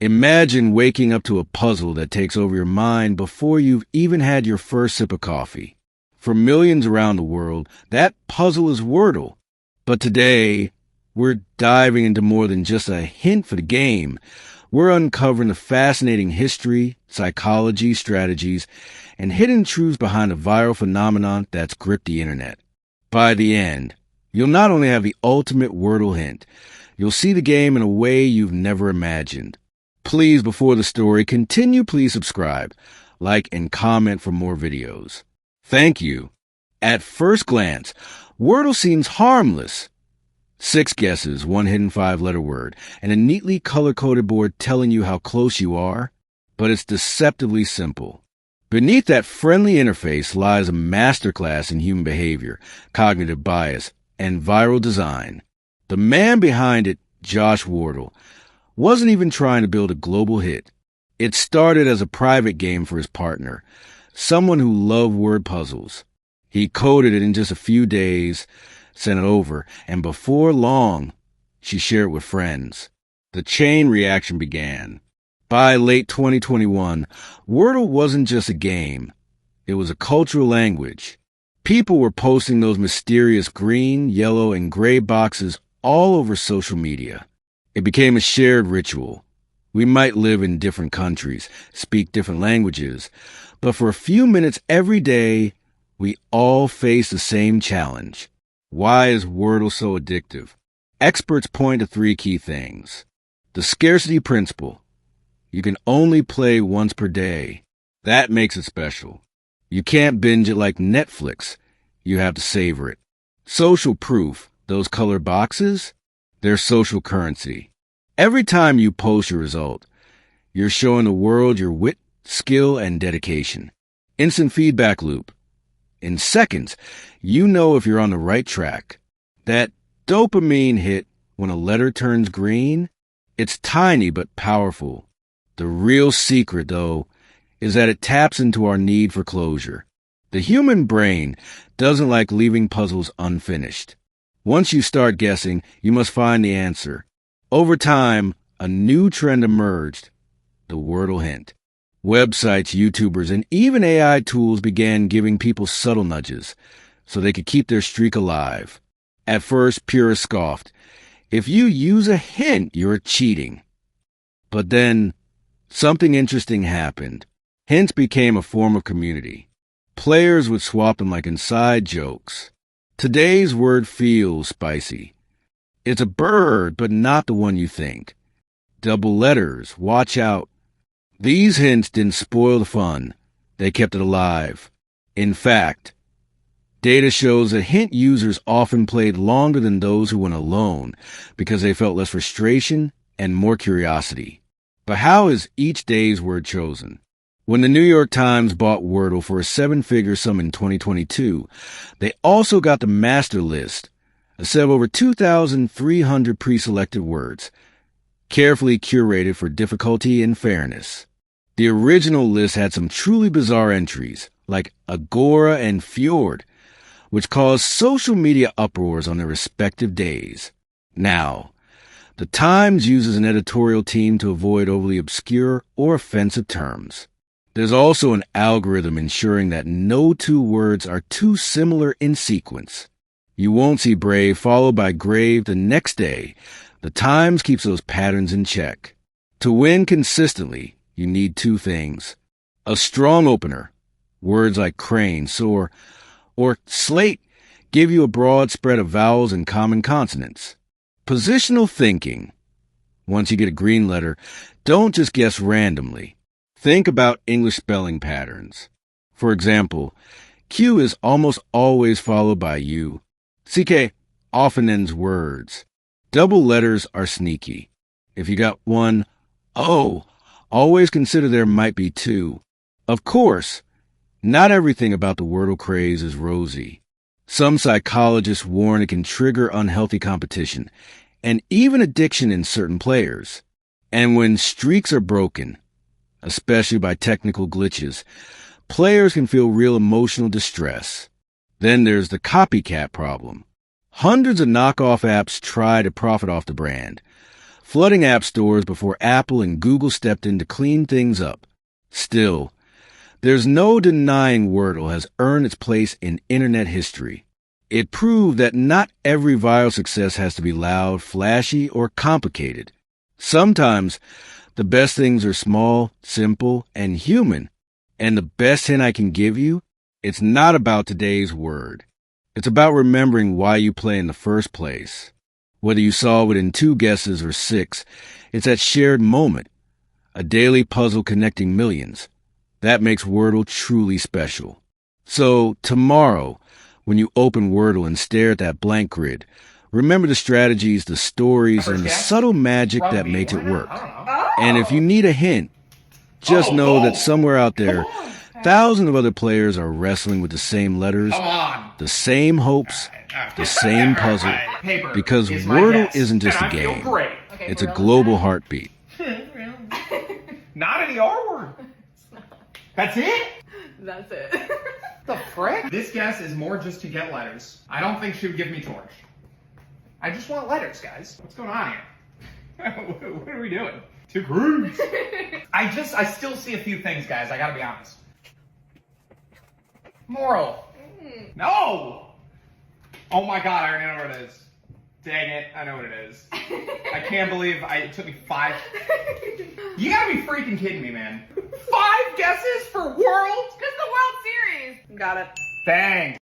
Imagine waking up to a puzzle that takes over your mind before you've even had your first sip of coffee. For millions around the world, that puzzle is Wordle. But today, we're diving into more than just a hint for the game. We're uncovering the fascinating history, psychology, strategies, and hidden truths behind the viral phenomenon that's gripped the internet. By the end, you'll not only have the ultimate Wordle hint, you'll see the game in a way you've never imagined. Please, before the story, please subscribe, like, and comment for more videos. Thank you. At first glance, Wordle seems harmless. 6 guesses, 1 hidden 5-letter word, and a neatly color-coded board telling you how close you are. But it's deceptively simple. Beneath that friendly interface lies a masterclass in human behavior, cognitive bias, and viral design. The man behind it, Josh Wardle, wasn't even trying to build a global hit. It started as a private game for his partner, someone who loved word puzzles. He coded it in just a few days, sent it over, and before long, she shared it with friends. The chain reaction began. By late 2021, Wordle wasn't just a game. It was a cultural language. People were posting those mysterious green, yellow, and gray boxes all over social media. It became a shared ritual. We might live in different countries, speak different languages, but for a few minutes every day, we all face the same challenge. Why is Wordle so addictive? Experts point to 3 key things. The scarcity principle. You can only play once per day. That makes it special. You can't binge it like Netflix. You have to savor it. Social proof. Those colored boxes? They're social currency. Every time you post your result, you're showing the world your wit, skill, and dedication. Instant feedback loop. In seconds, you know if you're on the right track. That dopamine hit when a letter turns green, it's tiny but powerful. The real secret, though, is that it taps into our need for closure. The human brain doesn't like leaving puzzles unfinished. Once you start guessing, you must find the answer. Over time, a new trend emerged, the Wordle hint. Websites, YouTubers, and even AI tools began giving people subtle nudges so they could keep their streak alive. At first, purists scoffed. If you use a hint, you're cheating. But then, something interesting happened. Hints became a form of community. Players would swap them like inside jokes. Today's word feels spicy. It's a bird, but not the one you think. Double letters, watch out. These hints didn't spoil the fun. They kept it alive. In fact, data shows that hint users often played longer than those who went alone because they felt less frustration and more curiosity. But how is each day's word chosen? When the New York Times bought Wordle for a 7-figure sum in 2022, they also got the master list, a set of over 2,300 pre-selected words, carefully curated for difficulty and fairness. The original list had some truly bizarre entries, like Agora and Fjord, which caused social media uproars on their respective days. Now, the Times uses an editorial team to avoid overly obscure or offensive terms. There's also an algorithm ensuring that no 2 words are too similar in sequence. You won't see brave followed by grave the next day. The Times keeps those patterns in check. To win consistently, you need 2 things. A strong opener. Words like crane, soar, or slate give you a broad spread of vowels and common consonants. Positional thinking. Once you get a green letter, don't just guess randomly. Think about English spelling patterns. For example, Q is almost always followed by U. CK often ends words. Double letters are sneaky. If you got 1 O, always consider there might be 2. Of course, not everything about the Wordle craze is rosy. Some psychologists warn it can trigger unhealthy competition and even addiction in certain players. And when streaks are broken, especially by technical glitches, players can feel real emotional distress. Then there's the copycat problem. Hundreds of knockoff apps try to profit off the brand. flooding app stores before Apple and Google stepped in to clean things up. Still, there's no denying Wordle has earned its place in internet history. It proved that not every viral success has to be loud, flashy, or complicated. Sometimes, the best things are small, simple, and human. And the best hint I can give you, it's not about today's word. It's about remembering why you play in the first place. Whether you solve it in 2 guesses or 6, it's that shared moment, a daily puzzle connecting millions. That makes Wordle truly special. So, tomorrow, when you open Wordle and stare at that blank grid, remember the strategies, the stories, and the subtle magic that makes it work. And if you need a hint, just know that somewhere out there, thousands of other players are wrestling with the same letters, the same hopes, the same puzzle, because Wordle isn't just a game. It's a global heartbeat. Not any R word. That's it? That's it. The frick? This guess is more just to get letters. I don't think she would give me torch. I just want letters, guys. What's going on here? What are we doing? 2 groups. I still see a few things, guys. I gotta be honest. Moral. No! Oh my god, I already know what it is. Dang it, I know what it is. I can't believe it took me 5. You gotta be freaking kidding me, man. 5 guesses for World? Just the World Series. Got it. Dang.